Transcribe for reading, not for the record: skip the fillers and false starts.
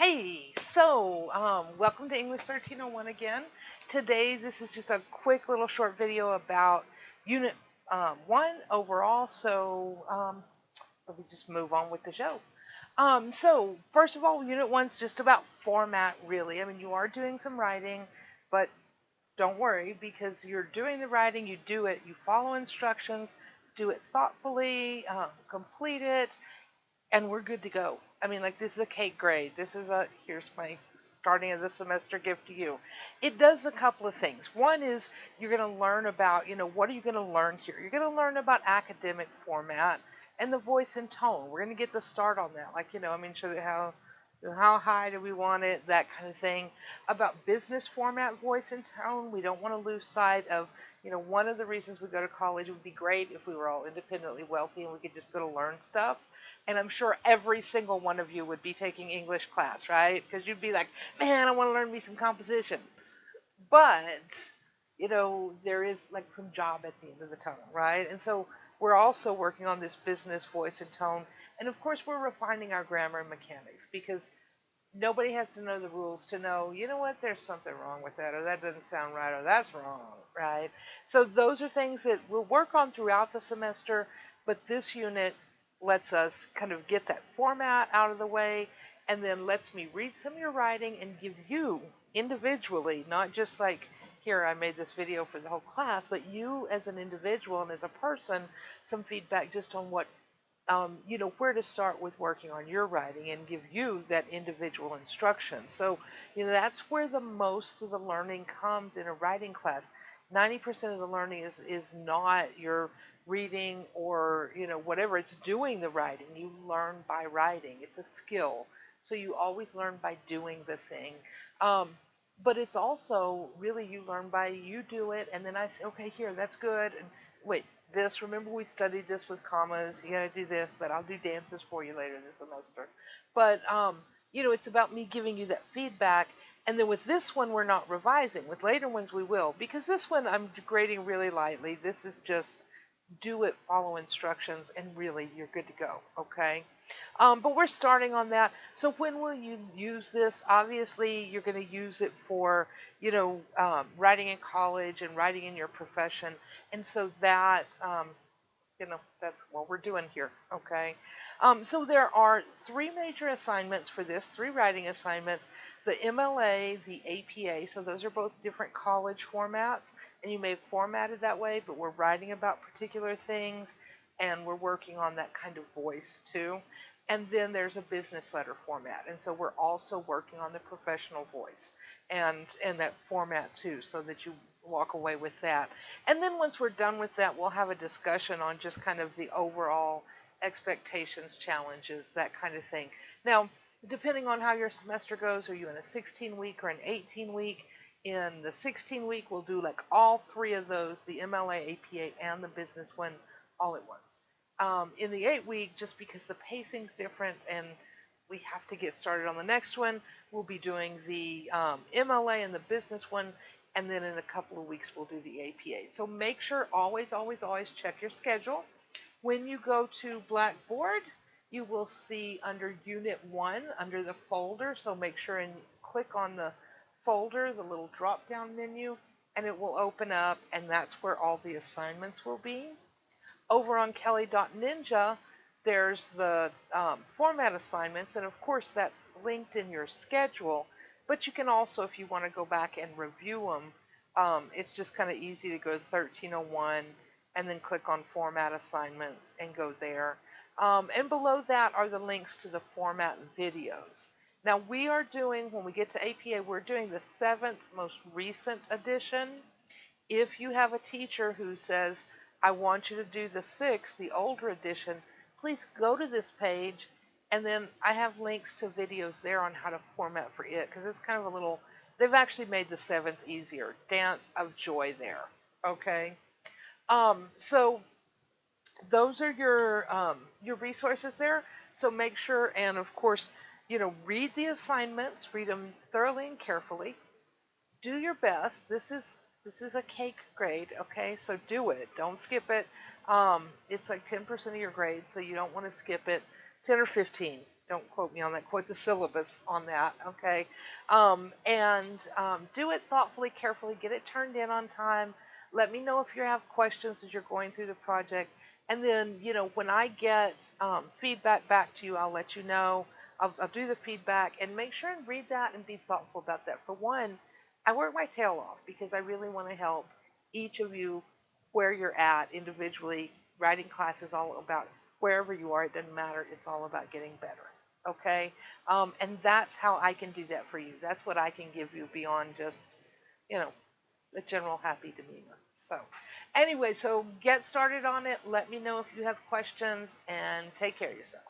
Hey, welcome to English 1301 again. Today, this is just a quick little short video about Unit 1 overall. Let me just move on with the show. First of all, Unit 1 is just about format, really. I mean, you are doing some writing, but don't worry because you're doing the writing, you do it, you follow instructions, do it thoughtfully, complete it, and we're good to go. I mean, like, this is a cake grade. Here's my starting of the semester gift to you. It does a couple of things. One is you're going to learn about, what are you going to learn here? You're going to learn about academic format and the voice and tone. We're going to get the start on that. Like, show you how high do we want it, that kind of thing. About business format, voice and tone, we don't want to lose sight of, one of the reasons we go to college would be great if we were all independently wealthy and we could just go to learn stuff. And I'm sure every single one of you would be taking English class, right? Because you'd be like, man, I want to learn me some composition. But, there is like some job at the end of the tunnel, right? And so we're also working on this business voice and tone. And of course, we're refining our grammar and mechanics because nobody has to know the rules to know, there's something wrong with that, or that doesn't sound right, or that's wrong, right? So those are things that we'll work on throughout the semester, but this unit lets us kind of get that format out of the way and then lets me read some of your writing and give you individually, not just like, here, I made this video for the whole class, but you as an individual and as a person, some feedback just on where to start with working on your writing and give you that individual instruction. So, that's where the most of the learning comes in a writing class. 90% of the learning is not your reading or, whatever. It's doing the writing. You learn by writing. It's a skill. So you always learn by doing the thing. But it's also really you learn by you do it, and then I say, okay, here, that's good. And wait, this, remember we studied this with commas, you got to do this, that I'll do dances for you later this semester. But, it's about me giving you that feedback. And then with this one, we're not revising. With later ones, we will. Because this one, I'm grading really lightly. This is just do it, follow instructions, and really, you're good to go, okay? But we're starting on that. So when will you use this? Obviously, you're going to use it for, writing in college and writing in your profession. And so that's what we're doing here, okay? So there are three major assignments for this, three writing assignments, the MLA, the APA, so those are both different college formats, and you may have formatted that way, but we're writing about particular things, and we're working on that kind of voice too. And then there's a business letter format, and so we're also working on the professional voice and that format too, so that you walk away with that. And then once we're done with that, we'll have a discussion on just kind of the overall expectations, challenges, that kind of thing. Now, depending on how your semester goes, are you in a 16-week or an 18-week? In the 16-week, we'll do like all three of those, the MLA, APA, and the business one, all at once. In the 8-week, just because the pacing's different and we have to get started on the next one, we'll be doing the MLA and the business one, and then in a couple of weeks we'll do the APA. So make sure always, always, always check your schedule. When you go to Blackboard, you will see under Unit 1, under the folder, so make sure and click on the folder, the little drop-down menu, and it will open up, and that's where all the assignments will be. Over on kelli.ninja, there's the format assignments, and of course that's linked in your schedule, but you can also, if you want to go back and review them, it's just kind of easy to go to 1301 and then click on format assignments and go there. And below that are the links to the format videos. Now we are doing, when we get to APA, we're doing the 7th most recent edition. If you have a teacher who says, I want you to do the 6th, the older edition, please go to this page, and then I have links to videos there on how to format for it, because it's kind of a little, they've actually made the 7th easier. Dance of joy there, okay? So those are your resources there. So make sure, and of course, read the assignments, read them thoroughly and carefully. Do your best. This is a cake grade, okay? So do it. Don't skip it. It's like 10% of your grade, so you don't want to skip it. 10 or 15. Don't quote me on that. Quote the syllabus on that, okay? And do it thoughtfully, carefully. Get it turned in on time. Let me know if you have questions as you're going through the project. And then, when I get feedback back to you, I'll let you know. I'll do the feedback and make sure and read that and be thoughtful about that. For one, I work my tail off because I really want to help each of you where you're at individually. Writing class is all about wherever you are, it doesn't matter. It's all about getting better. Okay? And that's how I can do that for you. That's what I can give you beyond just, you know, the general happy demeanor. So, anyway, so get started on it. Let me know if you have questions and take care of yourself.